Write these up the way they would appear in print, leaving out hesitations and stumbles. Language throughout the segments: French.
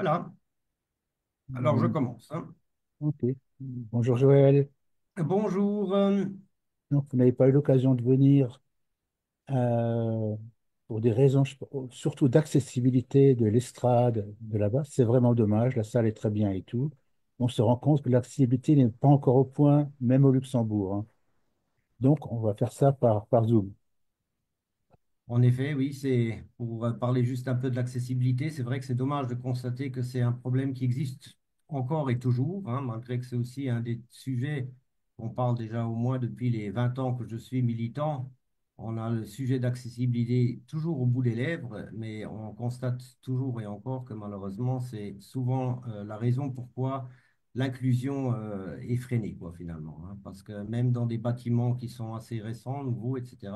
Voilà, alors je Mm, commence, hein. ok. Bonjour Joël. Bonjour. Donc, vous n'avez pas eu l'occasion de venir pour des raisons surtout d'accessibilité de l'estrade de là-bas. C'est vraiment dommage. La salle est très bien et tout. On se rend compte que l'accessibilité n'est pas encore au point, même au Luxembourg, hein. Donc, on va faire ça par Zoom. En effet, oui, c'est pour parler juste un peu de l'accessibilité. C'est vrai que c'est dommage de constater que c'est un problème qui existe encore et toujours, hein, malgré que c'est aussi un des sujets qu'on parle déjà au moins depuis les 20 ans que je suis militant. On a le sujet d'accessibilité toujours au bout des lèvres, mais on constate toujours et encore que malheureusement, c'est souvent la raison pourquoi l'inclusion est freinée, quoi, finalement, hein. Parce que même dans des bâtiments qui sont assez récents, nouveaux, etc.,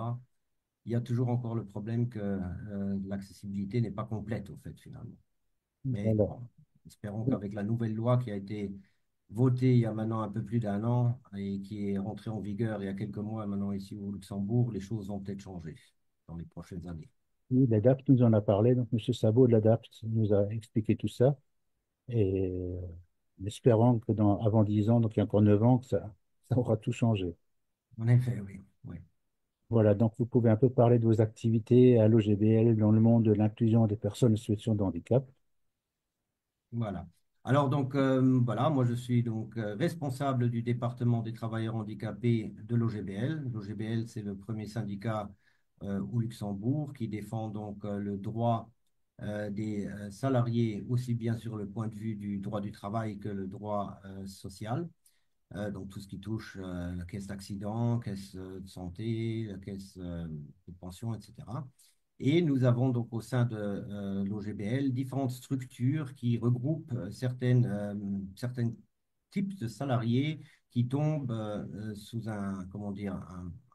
il y a toujours encore le problème que l'accessibilité n'est pas complète, au fait, finalement. Mais Voilà. bon, espérons qu'avec la nouvelle loi qui a été votée il y a maintenant un peu plus d'un an et qui est rentrée en vigueur il y a quelques mois maintenant ici au Luxembourg, les choses vont peut-être changer dans les prochaines années. Oui, l'ADAPT nous en a parlé. Donc, M. Sabot de l'ADAPT nous a expliqué tout ça. Et espérons que avant 10 ans, donc il y a encore 9 ans, que ça aura tout changé. En effet, oui. Oui. Voilà, donc vous pouvez un peu parler de vos activités à l'OGBL dans le monde de l'inclusion des personnes en situation de handicap. Voilà. Alors donc voilà, moi je suis donc responsable du département des travailleurs handicapés de l'OGBL. L'OGBL, c'est le premier syndicat au Luxembourg qui défend donc le droit des salariés aussi bien sur le point de vue du droit du travail que le droit social. Donc tout ce qui touche la caisse d'accident, caisse de santé, la caisse de pension, etc. Et nous avons donc au sein de l'OGBL différentes structures qui regroupent certains types de salariés qui tombent sous un, comment dire,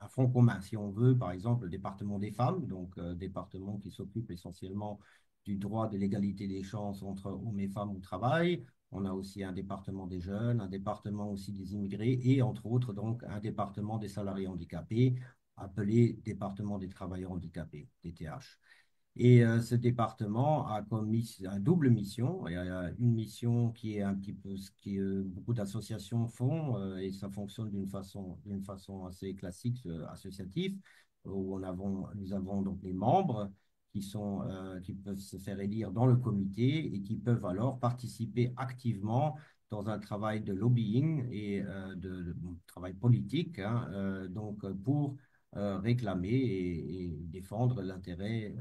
un front commun, si on veut, par exemple, le département des femmes, donc département qui s'occupe essentiellement du droit de l'égalité des chances entre hommes et femmes au travail. On a aussi un département des jeunes, un département aussi des immigrés et entre autres donc un département des salariés handicapés appelé département des travailleurs handicapés, DTH. Et ce département a comme une double mission. Il y a une mission qui est un petit peu ce que beaucoup d'associations font et ça fonctionne d'une façon assez classique, associative, où nous avons donc les membres qui peuvent se faire élire dans le comité et qui peuvent alors participer activement dans un travail de lobbying et travail politique, hein, donc pour réclamer et défendre l'intérêt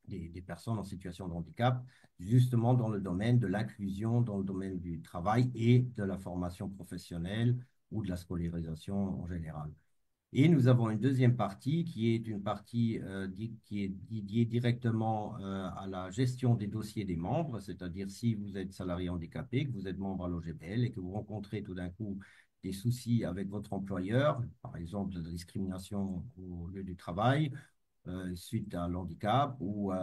des personnes en situation de handicap, justement dans le domaine de l'inclusion, dans le domaine du travail et de la formation professionnelle ou de la scolarisation en général. Et nous avons une deuxième partie qui est une partie qui est dédiée directement à la gestion des dossiers des membres, c'est-à-dire si vous êtes salarié handicapé, que vous êtes membre à l'OGPL et que vous rencontrez tout d'un coup des soucis avec votre employeur, par exemple de la discrimination au lieu du travail, suite à l'handicap ou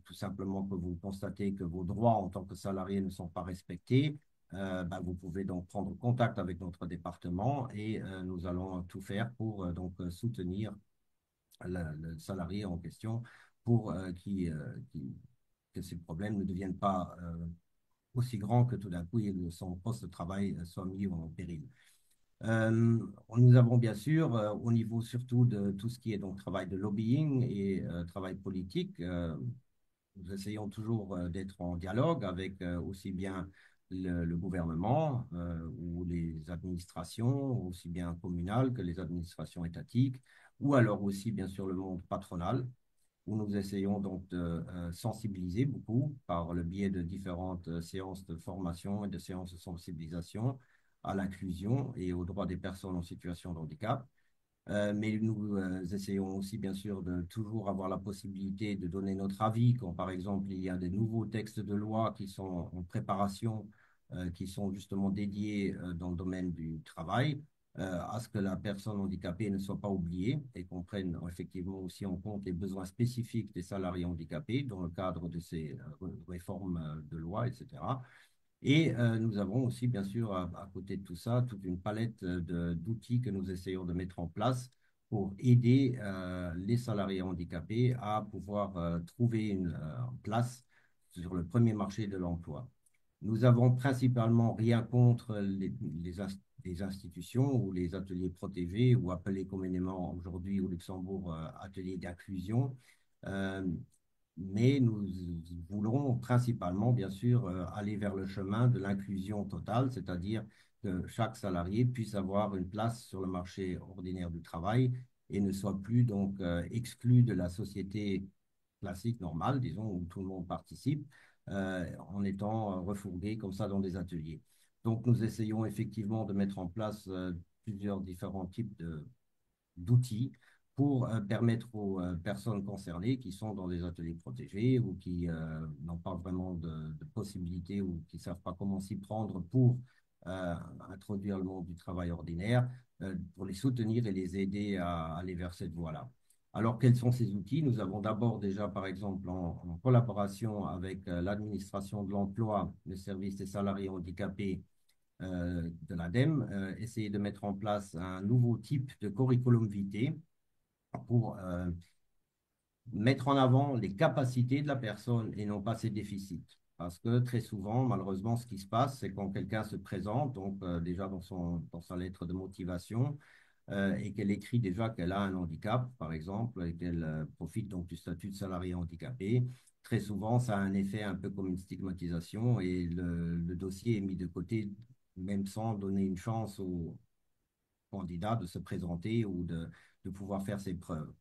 tout simplement que vous constatez que vos droits en tant que salarié ne sont pas respectés, ben, vous pouvez donc prendre contact avec notre département et nous allons tout faire pour soutenir le salarié en question pour que ces problèmes ne deviennent pas aussi grands que tout d'un coup son poste de travail soit mis en péril. Nous avons bien sûr, au niveau surtout de tout ce qui est donc travail de lobbying et travail politique, nous essayons toujours d'être en dialogue avec aussi bien le gouvernement ou les administrations, aussi bien communales que les administrations étatiques, ou alors aussi bien sûr le monde patronal, où nous essayons donc de sensibiliser beaucoup par le biais de différentes séances de formation et de séances de sensibilisation à l'inclusion et aux droits des personnes en situation de handicap. Mais nous essayons aussi, bien sûr, de toujours avoir la possibilité de donner notre avis quand, par exemple, il y a des nouveaux textes de loi qui sont en préparation, qui sont justement dédiés dans le domaine du travail, à ce que la personne handicapée ne soit pas oubliée et qu'on prenne effectivement aussi en compte les besoins spécifiques des salariés handicapés dans le cadre de ces réformes de loi, etc. Et nous avons aussi, bien sûr, à côté de tout ça, toute une palette d'outils que nous essayons de mettre en place pour aider les salariés handicapés à pouvoir trouver une place sur le premier marché de l'emploi. Nous avons principalement rien contre les institutions ou les ateliers protégés ou appelés communément aujourd'hui au Luxembourg ateliers d'inclusion. Euh, mais nous voulons principalement, bien sûr, aller vers le chemin de l'inclusion totale, c'est-à-dire que chaque salarié puisse avoir une place sur le marché ordinaire du travail et ne soit plus donc exclu de la société classique, normale, disons, où tout le monde participe, en étant refourgué comme ça dans des ateliers. Donc, nous essayons effectivement de mettre en place plusieurs différents types d'outils pour permettre aux personnes concernées qui sont dans des ateliers protégés ou qui n'ont pas vraiment de possibilités ou qui ne savent pas comment s'y prendre pour introduire le monde du travail ordinaire, pour les soutenir et les aider à aller vers cette voie-là. Alors, quels sont ces outils? Nous avons d'abord déjà, par exemple, en collaboration avec l'administration de l'emploi, le service des salariés handicapés, de l'ADEME, essayer de mettre en place un nouveau type de curriculum vitae pour mettre en avant les capacités de la personne et non pas ses déficits. Parce que très souvent, malheureusement, ce qui se passe, c'est quand quelqu'un se présente, donc déjà dans sa lettre de motivation, et qu'elle écrit déjà qu'elle a un handicap, par exemple, et qu'elle profite donc du statut de salarié handicapé, très souvent, ça a un effet un peu comme une stigmatisation et le dossier est mis de côté, même sans donner une chance au candidat de se présenter ou de pouvoir faire ses preuves.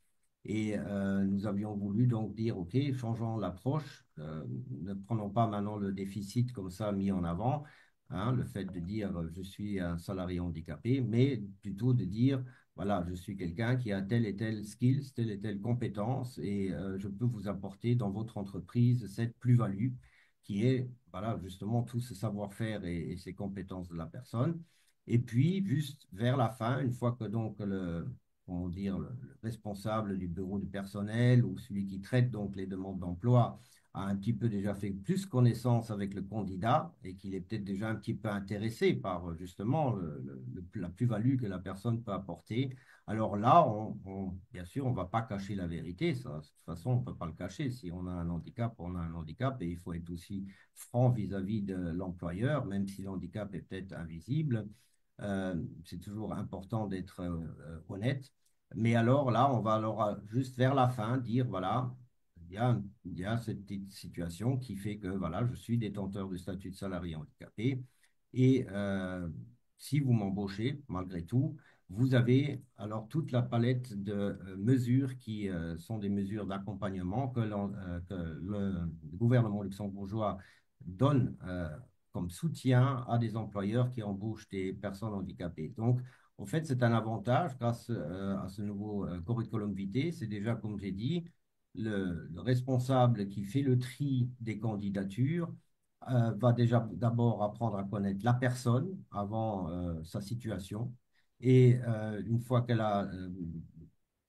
Et nous avions voulu donc dire, OK, changeons l'approche, ne prenons pas maintenant le déficit comme ça mis en avant, hein, le fait de dire je suis un salarié handicapé, mais plutôt de dire, voilà, je suis quelqu'un qui a telle et telle skills, telle et telle compétence, et je peux vous apporter dans votre entreprise cette plus-value qui est, voilà, justement tout ce savoir-faire et ces compétences de la personne. Et puis, juste vers la fin, une fois que donc comment dire, le responsable du bureau du personnel ou celui qui traite donc les demandes d'emploi a un petit peu déjà fait plus connaissance avec le candidat et qu'il est peut-être déjà un petit peu intéressé par justement la plus-value que la personne peut apporter. Alors là, bien sûr, on ne va pas cacher la vérité. Ça, de toute façon, on ne peut pas le cacher. Si on a un handicap, on a un handicap et il faut être aussi franc vis-à-vis de l'employeur, même si le handicap est peut-être invisible. C'est toujours important d'être honnête. Mais alors là, on va alors juste vers la fin dire, voilà, il y a cette petite situation qui fait que, voilà, je suis détenteur du statut de salarié handicapé. Et si vous m'embauchez, malgré tout, vous avez alors toute la palette de mesures qui sont des mesures d'accompagnement que le gouvernement luxembourgeois donne comme soutien à des employeurs qui embauchent des personnes handicapées. Donc, en fait, c'est un avantage grâce à ce nouveau curriculum vitae. C'est déjà, comme j'ai dit, le responsable qui fait le tri des candidatures va déjà d'abord apprendre à connaître la personne avant sa situation. Et une fois qu'elle a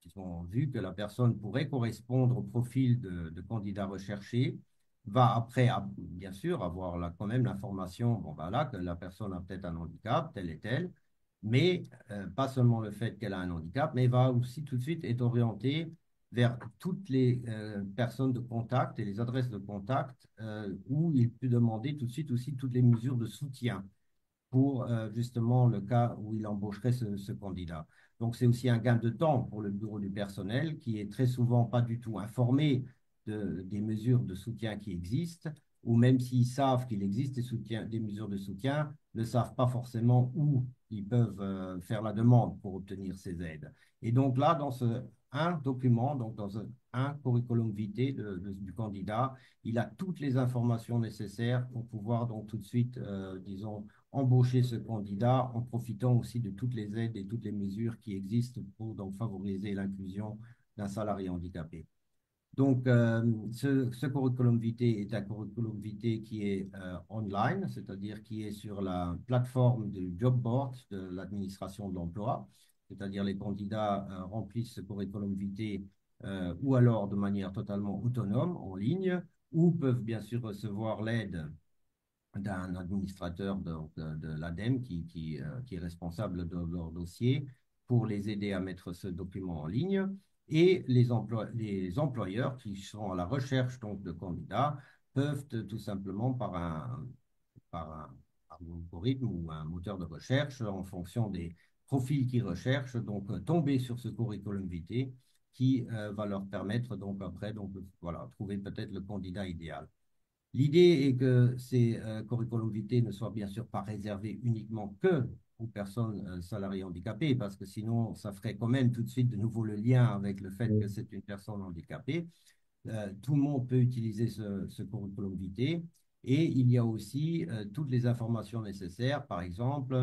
disons, vu que la personne pourrait correspondre au profil de candidat recherché, va après, bien sûr, avoir quand même l'information, bon, voilà, que la personne a peut-être un handicap, tel et tel, mais pas seulement le fait qu'elle a un handicap, mais va aussi tout de suite être orientée vers toutes les personnes de contact et les adresses de contact où il peut demander tout de suite aussi toutes les mesures de soutien pour justement le cas où il embaucherait ce candidat. Donc, c'est aussi un gain de temps pour le bureau du personnel qui est très souvent pas du tout informé des mesures de soutien qui existent, ou même s'ils savent qu'il existe des mesures de soutien, ne savent pas forcément où ils peuvent faire la demande pour obtenir ces aides. Et donc là, dans ce un document, donc dans un curriculum vitae du candidat, il a toutes les informations nécessaires pour pouvoir donc tout de suite, disons, embaucher ce candidat en profitant aussi de toutes les aides et toutes les mesures qui existent pour donc favoriser l'inclusion d'un salarié handicapé. Donc, ce curriculum vitae est un curriculum vitae qui est online, c'est-à-dire qui est sur la plateforme du job board de l'administration de l'emploi, c'est-à-dire les candidats remplissent ce curriculum vitae ou alors de manière totalement autonome en ligne, ou peuvent bien sûr recevoir l'aide d'un administrateur de l'ADEME qui est responsable de leur dossier pour les aider à mettre ce document en ligne. Et les employeurs qui sont à la recherche donc, de candidats peuvent tout simplement par un algorithme ou un moteur de recherche en fonction des profils qu'ils recherchent, donc tomber sur ce curriculum vitae qui va leur permettre donc après donc voilà trouver peut-être le candidat idéal. L'idée est que ces curriculum vitae ne soient bien sûr pas réservés uniquement que aux personnes salariées handicapées, parce que sinon, ça ferait quand même tout de suite de nouveau le lien avec le fait que c'est une personne handicapée. Tout le monde peut utiliser ce curriculum vitae et il y a aussi toutes les informations nécessaires, par exemple,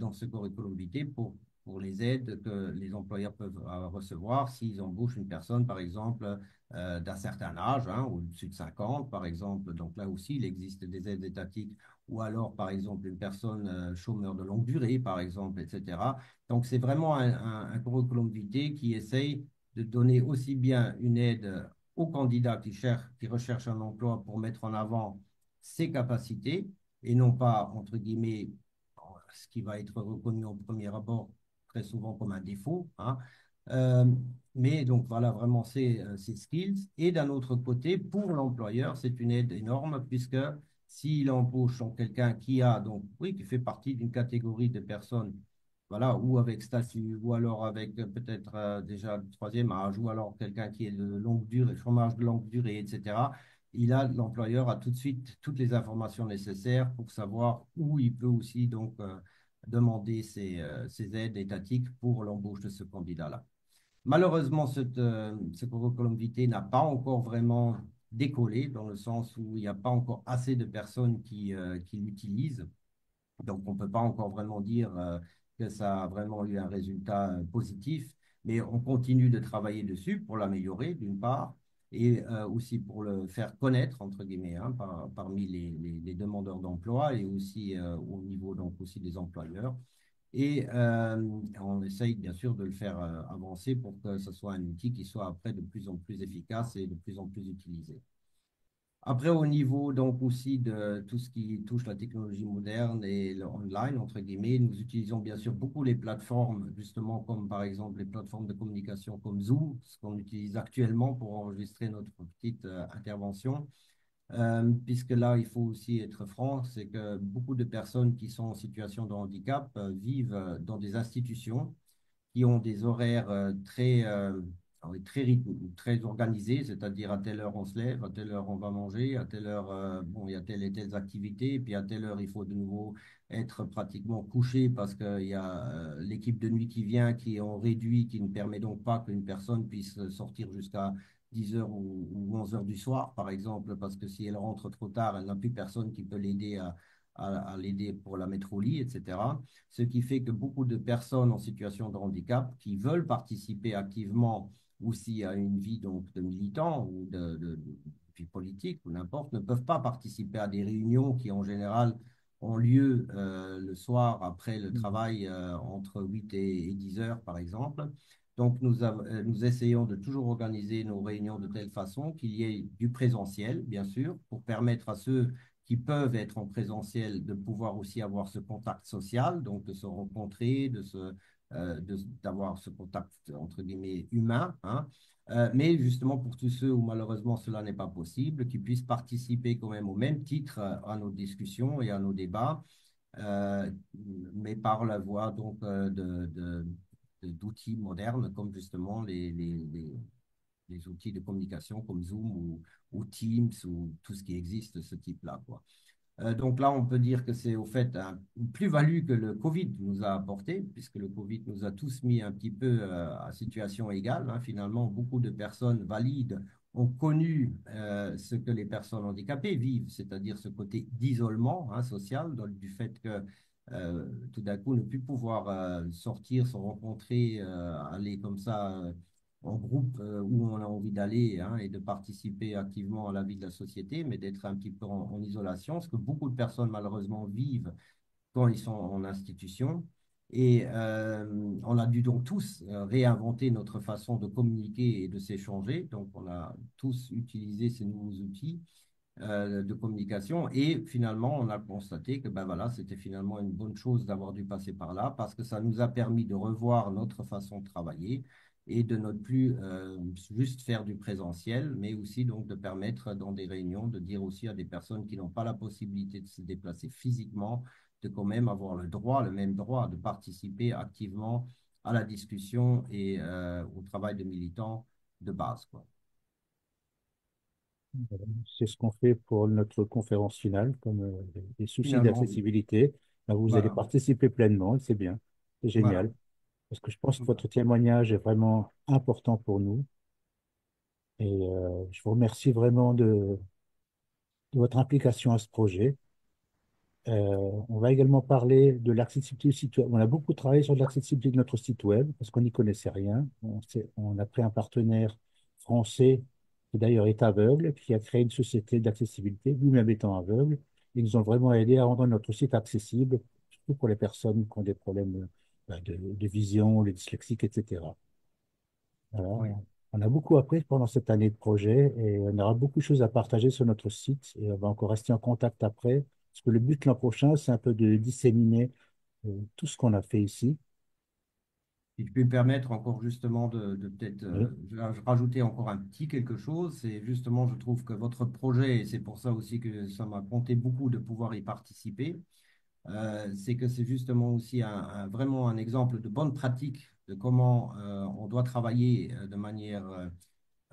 dans ce curriculum vitae pour les aides que les employeurs peuvent recevoir s'ils embauchent une personne, par exemple, d'un certain âge, hein, au-dessus de 50, par exemple. Donc là aussi, il existe des aides étatiques ou alors, par exemple, une personne chômeur de longue durée, par exemple, etc. Donc, c'est vraiment un curriculum vitae qui essaye de donner aussi bien une aide aux candidats qui recherchent un emploi pour mettre en avant ses capacités et non pas, entre guillemets, ce qui va être reconnu au premier abord très souvent comme un défaut, hein. Euh, mais donc voilà vraiment ces skills. Et d'un autre côté, pour l'employeur, c'est une aide énorme puisque s'il embauche donc quelqu'un qui a donc, oui, qui fait partie d'une catégorie de personnes voilà, ou avec statut, ou alors avec peut-être déjà le troisième âge, ou alors quelqu'un qui est de longue durée, chômage de longue durée, etc. L'employeur a tout de suite toutes les informations nécessaires pour savoir où il peut aussi donc demander ces aides étatiques pour l'embauche de ce candidat-là. Malheureusement, ce curriculum vitae n'a pas encore vraiment décollé dans le sens où il n'y a pas encore assez de personnes qui l'utilisent. Donc, on ne peut pas encore vraiment dire que ça a vraiment eu un résultat positif, mais on continue de travailler dessus pour l'améliorer, d'une part, et aussi pour le faire connaître, entre guillemets, hein, parmi les demandeurs d'emploi et aussi au niveau donc, aussi des employeurs. Et on essaye bien sûr de le faire avancer pour que ce soit un outil qui soit après de plus en plus efficace et de plus en plus utilisé. Après, au niveau donc aussi de tout ce qui touche la technologie moderne et le online, entre guillemets, nous utilisons bien sûr beaucoup les plateformes, justement comme par exemple les plateformes de communication comme Zoom, ce qu'on utilise actuellement pour enregistrer notre petite intervention. Puisque là, il faut aussi être franc, c'est que beaucoup de personnes qui sont en situation de handicap vivent dans des institutions qui ont des horaires très rythmés, très organisés, c'est-à-dire à telle heure on se lève, à telle heure on va manger, à telle heure bon, il y a telle et telle activité, et puis à telle heure il faut de nouveau être pratiquement couché parce qu'il y a l'équipe de nuit qui vient, qui ont réduit, qui ne permet donc pas qu'une personne puisse sortir jusqu'à 10 heures ou 11 heures du soir, par exemple, parce que si elle rentre trop tard, elle n'a plus personne qui peut l'aider à l'aider pour la mettre au lit, etc. Ce qui fait que beaucoup de personnes en situation de handicap qui veulent participer activement aussi à une vie donc, de militant ou de vie politique ou n'importe, ne peuvent pas participer à des réunions qui en général ont lieu le soir après le Mhm. travail entre 8 et 10 heures par exemple. Donc nous essayons de toujours organiser nos réunions de telle façon qu'il y ait du présentiel, bien sûr, pour permettre à ceux qui peuvent être en présentiel, de pouvoir aussi avoir ce contact social, donc de se rencontrer, d'avoir ce contact, entre guillemets, humain, hein. Mais justement, pour tous ceux où malheureusement cela n'est pas possible, qu'ils puissent participer quand même au même titre à nos discussions et à nos débats, euh, mais par la voie donc d'outils modernes comme justement les outils de communication comme Zoom ou Teams ou tout ce qui existe de ce type-là, quoi. Donc là, on peut dire que c'est au fait une plus-value que le Covid nous a apporté, puisque le Covid nous a tous mis un petit peu à situation égale, hein. Finalement, beaucoup de personnes valides ont connu ce que les personnes handicapées vivent, c'est-à-dire ce côté d'isolement, hein, social, du fait que tout d'un coup, ne plus pouvoir sortir, se rencontrer, aller comme ça en groupe où on a envie d'aller, hein, et de participer activement à la vie de la société, mais d'être un petit peu en isolation, ce que beaucoup de personnes malheureusement vivent quand ils sont en institution. Et on a dû donc tous réinventer notre façon de communiquer et de s'échanger. Donc on a tous utilisé ces nouveaux outils de communication. Et finalement, on a constaté que ben voilà, c'était finalement une bonne chose d'avoir dû passer par là parce que ça nous a permis de revoir notre façon de travailler et de ne plus juste faire du présentiel, mais aussi donc de permettre dans des réunions de dire aussi à des personnes qui n'ont pas la possibilité de se déplacer physiquement, de quand même avoir le droit, le même droit de participer activement à la discussion et au travail de militants de base, quoi. Voilà. C'est ce qu'on fait pour notre conférence finale, comme les soucis Finalement, oui. d'accessibilité. Là, vous allez Voilà, participer pleinement, et c'est bien, c'est voilà. génial, parce que je pense que Voilà. votre témoignage est vraiment important pour nous. Et je vous remercie vraiment de votre implication à ce projet. On va également parler de l'accessibilité du site web. On a beaucoup travaillé sur l'accessibilité de notre site web parce qu'on n'y connaissait rien. On a pris un partenaire français qui d'ailleurs est aveugle, qui a créé une société d'accessibilité, lui-même étant aveugle. Ils nous ont vraiment aidé à rendre notre site accessible, surtout pour les personnes qui ont des problèmes de vision, les dyslexiques, etc. Voilà. Oui. On a beaucoup appris pendant cette année de projet et on aura beaucoup de choses à partager sur notre site et on va encore rester en contact après. Parce que le but l'an prochain, c'est un peu de disséminer tout ce qu'on a fait ici. Si je peux me permettre encore justement de peut-être Oui. rajouter encore un petit quelque chose, c'est justement, je trouve que votre projet, et c'est pour ça aussi que ça m'a compté beaucoup de pouvoir y participer, c'est que c'est justement aussi vraiment un exemple de bonne pratique de comment on doit travailler de manière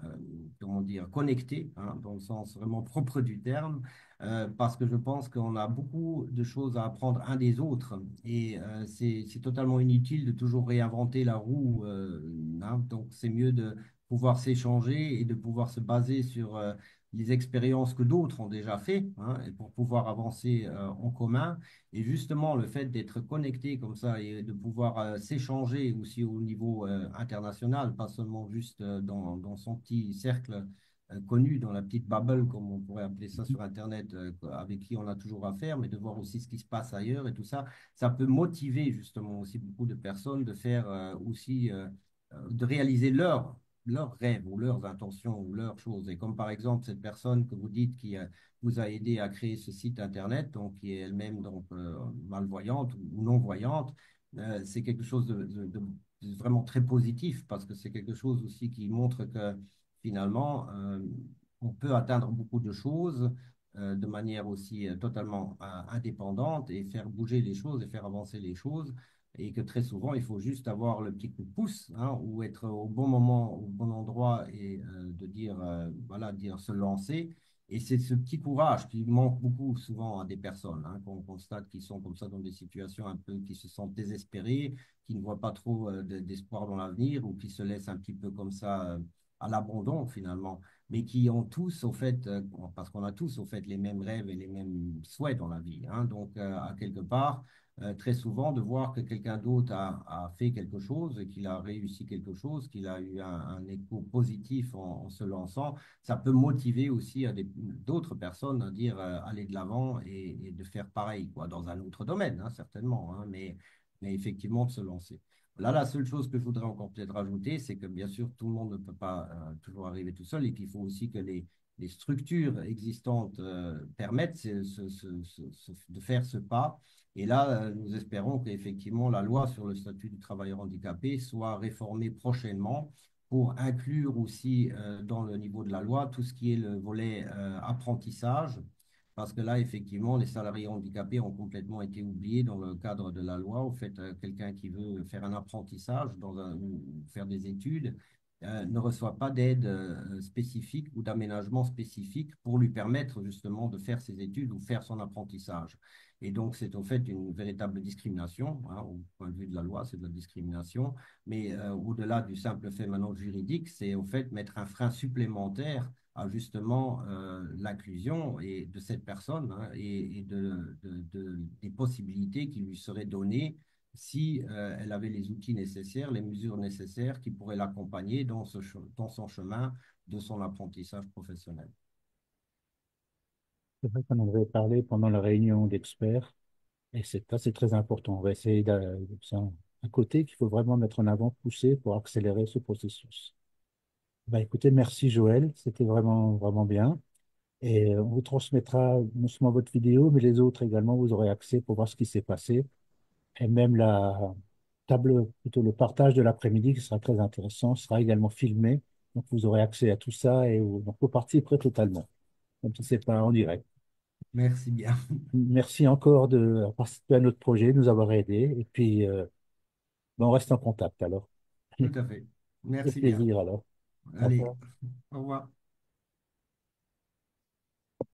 euh, comment dire, connecté, hein, dans le sens vraiment propre du terme, parce que je pense qu'on a beaucoup de choses à apprendre un des autres et c'est totalement inutile de toujours réinventer la roue, hein. Donc c'est mieux de pouvoir s'échanger et de pouvoir se baser sur les expériences que d'autres ont déjà fait, hein, et pour pouvoir avancer en commun. Et justement, le fait d'être connecté comme ça et de pouvoir s'échanger aussi au niveau international, pas seulement juste dans son petit cercle connu, dans la petite bubble, comme on pourrait appeler ça sur Internet, avec qui on a toujours affaire, mais de voir aussi ce qui se passe ailleurs et tout ça, ça peut motiver justement aussi beaucoup de personnes de faire aussi, de réaliser leurs rêves ou leurs intentions ou leurs choses. Et comme par exemple cette personne que vous dites qui vous a aidé à créer ce site internet, donc qui est elle-même donc malvoyante ou non-voyante, c'est quelque chose de vraiment très positif parce que c'est quelque chose aussi qui montre que finalement on peut atteindre beaucoup de choses de manière aussi totalement indépendante et faire bouger les choses et faire avancer les choses et que très souvent, il faut juste avoir le petit coup de pouce, hein, ou être au bon moment, au bon endroit et de dire, voilà, dire se lancer. Et c'est ce petit courage qui manque beaucoup souvent à des personnes, hein, qu'on constate qui sont comme ça dans des situations un peu, qui se sentent désespérées, qui ne voient pas trop d'espoir dans l'avenir ou qui se laissent un petit peu comme ça à l'abandon finalement, mais qui ont tous, au fait, parce qu'on a tous, au fait, les mêmes rêves et les mêmes souhaits dans la vie, hein. Donc, à quelque part, très souvent de voir que quelqu'un d'autre a fait quelque chose, et qu'il a réussi quelque chose, qu'il a eu un écho positif en se lançant, ça peut motiver aussi d'autres personnes à dire aller de l'avant et de faire pareil, quoi, dans un autre domaine, hein, certainement, hein, mais effectivement de se lancer. Là, la seule chose que je voudrais encore peut-être rajouter, c'est que bien sûr, tout le monde ne peut pas toujours arriver tout seul et qu'il faut aussi que les structures existantes permettent de faire ce pas et là, nous espérons qu'effectivement, la loi sur le statut du travailleur handicapé soit réformée prochainement pour inclure aussi dans le niveau de la loi tout ce qui est le volet apprentissage. Parce que là, effectivement, les salariés handicapés ont complètement été oubliés dans le cadre de la loi. Au fait, quelqu'un qui veut faire un apprentissage ou faire des études ne reçoit pas d'aide spécifique ou d'aménagement spécifique pour lui permettre justement de faire ses études ou faire son apprentissage. Et donc, c'est au fait une véritable discrimination, hein, au point de vue de la loi, c'est de la discrimination. Mais au-delà du simple fait maintenant juridique, c'est au fait mettre un frein supplémentaire à justement l'inclusion et de cette personne, hein, et des possibilités qui lui seraient données si elle avait les outils nécessaires, les mesures nécessaires qui pourraient l'accompagner dans son chemin de son apprentissage professionnel. C'est vrai qu'on en avait parlé pendant la réunion d'experts et c'est très important. On va essayer c'est un côté qu'il faut vraiment mettre en avant, pousser pour accélérer ce processus. Bah, écoutez, merci Joël, c'était vraiment, vraiment bien. Et on vous transmettra non seulement votre vidéo, mais les autres également, vous aurez accès pour voir ce qui s'est passé. Et même table, plutôt le partage de l'après-midi qui sera très intéressant, sera également filmé. Donc vous aurez accès à tout ça et donc vous participerez totalement, même si ce n'est pas en direct. Merci bien. Merci encore de participer à notre projet, de nous avoir aidés. Et puis, on reste en contact alors. Tout à fait. Au Merci bien. plaisir alors. Au Allez, revoir. au revoir.